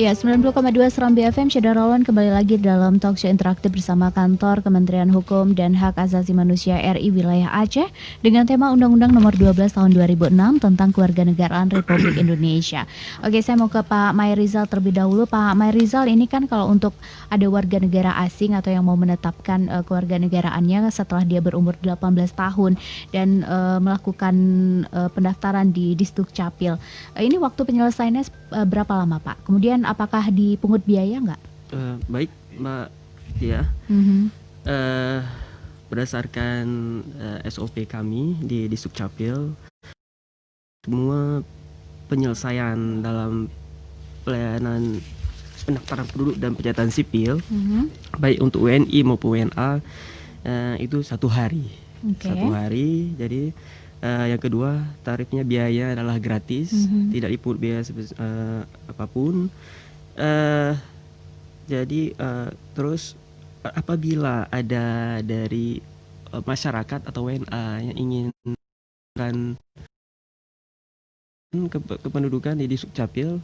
Ya, 90,2 Serambi FM, Syederalwan kembali lagi dalam talkshow interaktif bersama Kantor Kementerian Hukum dan Hak Asasi Manusia RI Wilayah Aceh dengan tema Undang-Undang Nomor 12 Tahun 2006 tentang Kewarganegaraan Republik Indonesia. Oke, saya mau ke Pak Mayrizal terlebih dahulu. Pak Mayrizal, ini kan kalau untuk ada warga negara asing atau yang mau menetapkan kewarganegaraannya setelah dia berumur 18 tahun dan melakukan pendaftaran di Disdukcapil. Ini waktu penyelesaiannya berapa lama, Pak? Kemudian apakah dipungut biaya nggak? Baik, Mbak Tia. Mhm. Berdasarkan SOP kami di Disdukcapil, semua penyelesaian dalam pelayanan pendaftaran penduduk dan pencatatan sipil, baik untuk WNI maupun WNA, itu 1 hari. Oke. 1 hari. Jadi yang kedua, tarifnya biaya adalah gratis, tidak dipungut biaya apapun. Jadi terus apabila ada dari masyarakat atau WNA yang ingin kependudukan di Disdukcapil,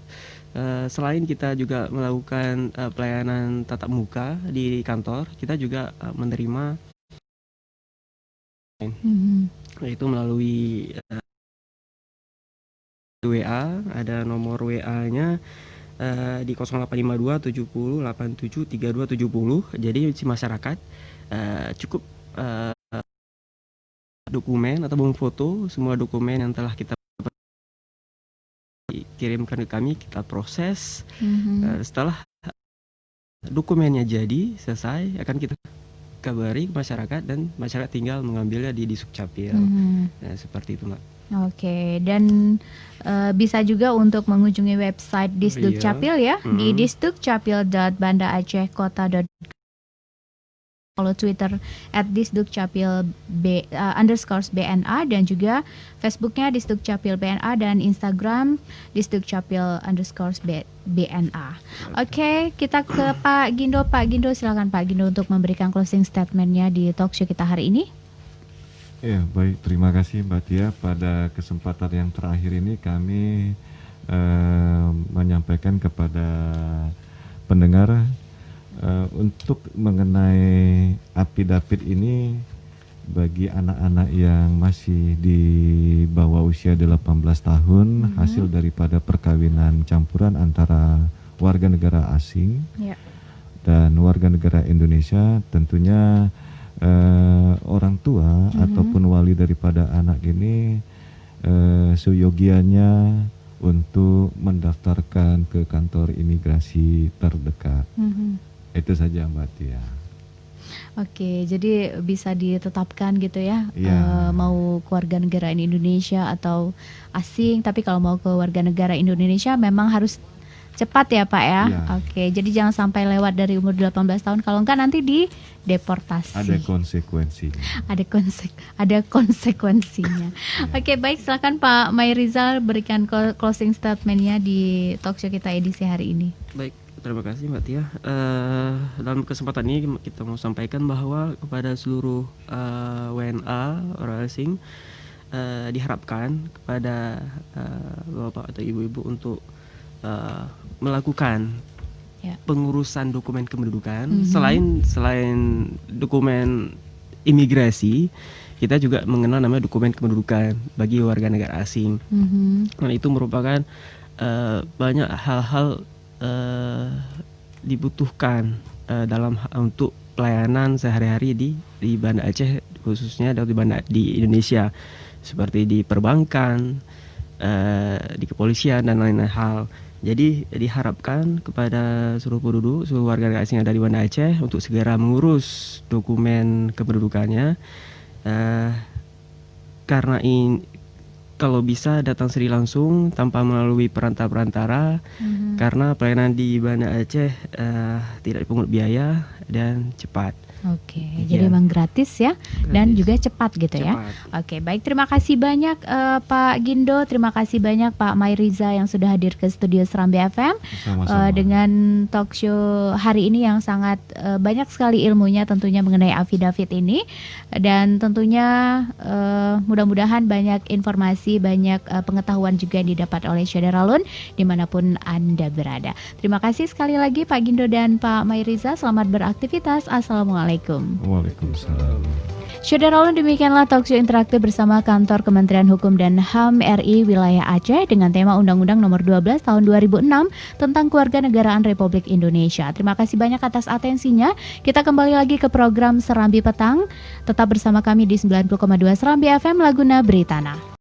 selain kita juga melakukan pelayanan tatap muka di kantor, kita juga menerima yaitu melalui WA, ada nomor WA-nya di 0852 70 87 32 70. Jadi si masyarakat cukup dokumen atau foto semua dokumen yang telah kita kirimkan ke kami, kita proses. Setelah dokumennya jadi selesai, akan kita kabari masyarakat dan masyarakat tinggal mengambilnya di Disdukcapil. Seperti itu, Mbak. Oke, dan bisa juga untuk mengunjungi website Disdukcapil ya, di disdukcapil.bandaacehkota.com, follow Twitter @disdukcapil_BNA dan juga Facebooknya Disdukcapil BNA dan Instagram Disdukcapil_BNA. Oke, kita ke Pak Gindo. Pak Gindo, silakan Pak Gindo untuk memberikan closing statementnya di talkshow kita hari ini. Ya, baik. Terima kasih Mbak Tia. Pada kesempatan yang terakhir ini kami menyampaikan kepada pendengar untuk mengenai apidapid ini bagi anak-anak yang masih di bawah usia 18 tahun hasil daripada perkawinan campuran antara warga negara asing dan warga negara Indonesia, tentunya orang tua ataupun wali daripada anak ini seyogianya untuk mendaftarkan ke kantor imigrasi terdekat. Itu saja Mbak Tia. Oke, jadi bisa ditetapkan gitu ya, mau kewarganegaraan Indonesia atau asing, tapi kalau mau ke warga negara Indonesia memang harus cepat ya Pak ya. Oke, jadi jangan sampai lewat dari umur 18 tahun, kalau enggak nanti dideportasi. Ada konsekuensinya. Ada konsekuensinya. Oke, baik, silakan Pak Mayrizal berikan closing statementnya di talkshow kita edisi hari ini. Baik, terima kasih Mbak Tia. Dalam kesempatan ini kita mau sampaikan bahwa kepada seluruh WNA orang asing, diharapkan kepada Bapak atau Ibu-ibu untuk melakukan pengurusan dokumen kependudukan. Selain dokumen imigrasi, kita juga mengenal namanya dokumen kependudukan bagi warga negara asing. Nah, itu merupakan banyak hal-hal dibutuhkan dalam untuk pelayanan sehari-hari di Banda Aceh, khususnya di Indonesia, seperti di perbankan, di kepolisian dan lain-lain hal. Jadi diharapkan kepada seluruh penduduk, seluruh warga negara asing yang ada di Banda Aceh untuk segera mengurus dokumen kependudukannya, karena kalau bisa datang sendiri langsung tanpa melalui perantara-perantara, karena pelayanan di Banda Aceh tidak dipungut biaya dan cepat. Oke, Iya. jadi memang gratis ya dan Gratis. juga cepat gitu ya. Cepat. Oke, baik, terima kasih banyak Pak Gindo, terima kasih banyak Pak Mairiza yang sudah hadir ke studio Serambi FM Sama-sama. dengan talk show hari ini yang sangat banyak sekali ilmunya tentunya mengenai affidavit ini, dan tentunya mudah-mudahan banyak informasi, banyak pengetahuan juga yang didapat oleh Syederalun dimanapun Anda berada. Terima kasih sekali lagi Pak Gindo dan Pak Mairiza, selamat beraktivitas. Assalamualaikum. Waalaikumsalam. Syederalun, demikianlah talkshow interaktif bersama Kantor Kementerian Hukum dan HAM RI Wilayah Aceh dengan tema Undang-Undang Nomor 12 Tahun 2006 tentang Kewarganegaraan Republik Indonesia. Terima kasih banyak atas atensinya. Kita kembali lagi ke program Serambi Petang. Tetap bersama kami di 90,2 Serambi FM Laguna Beritana.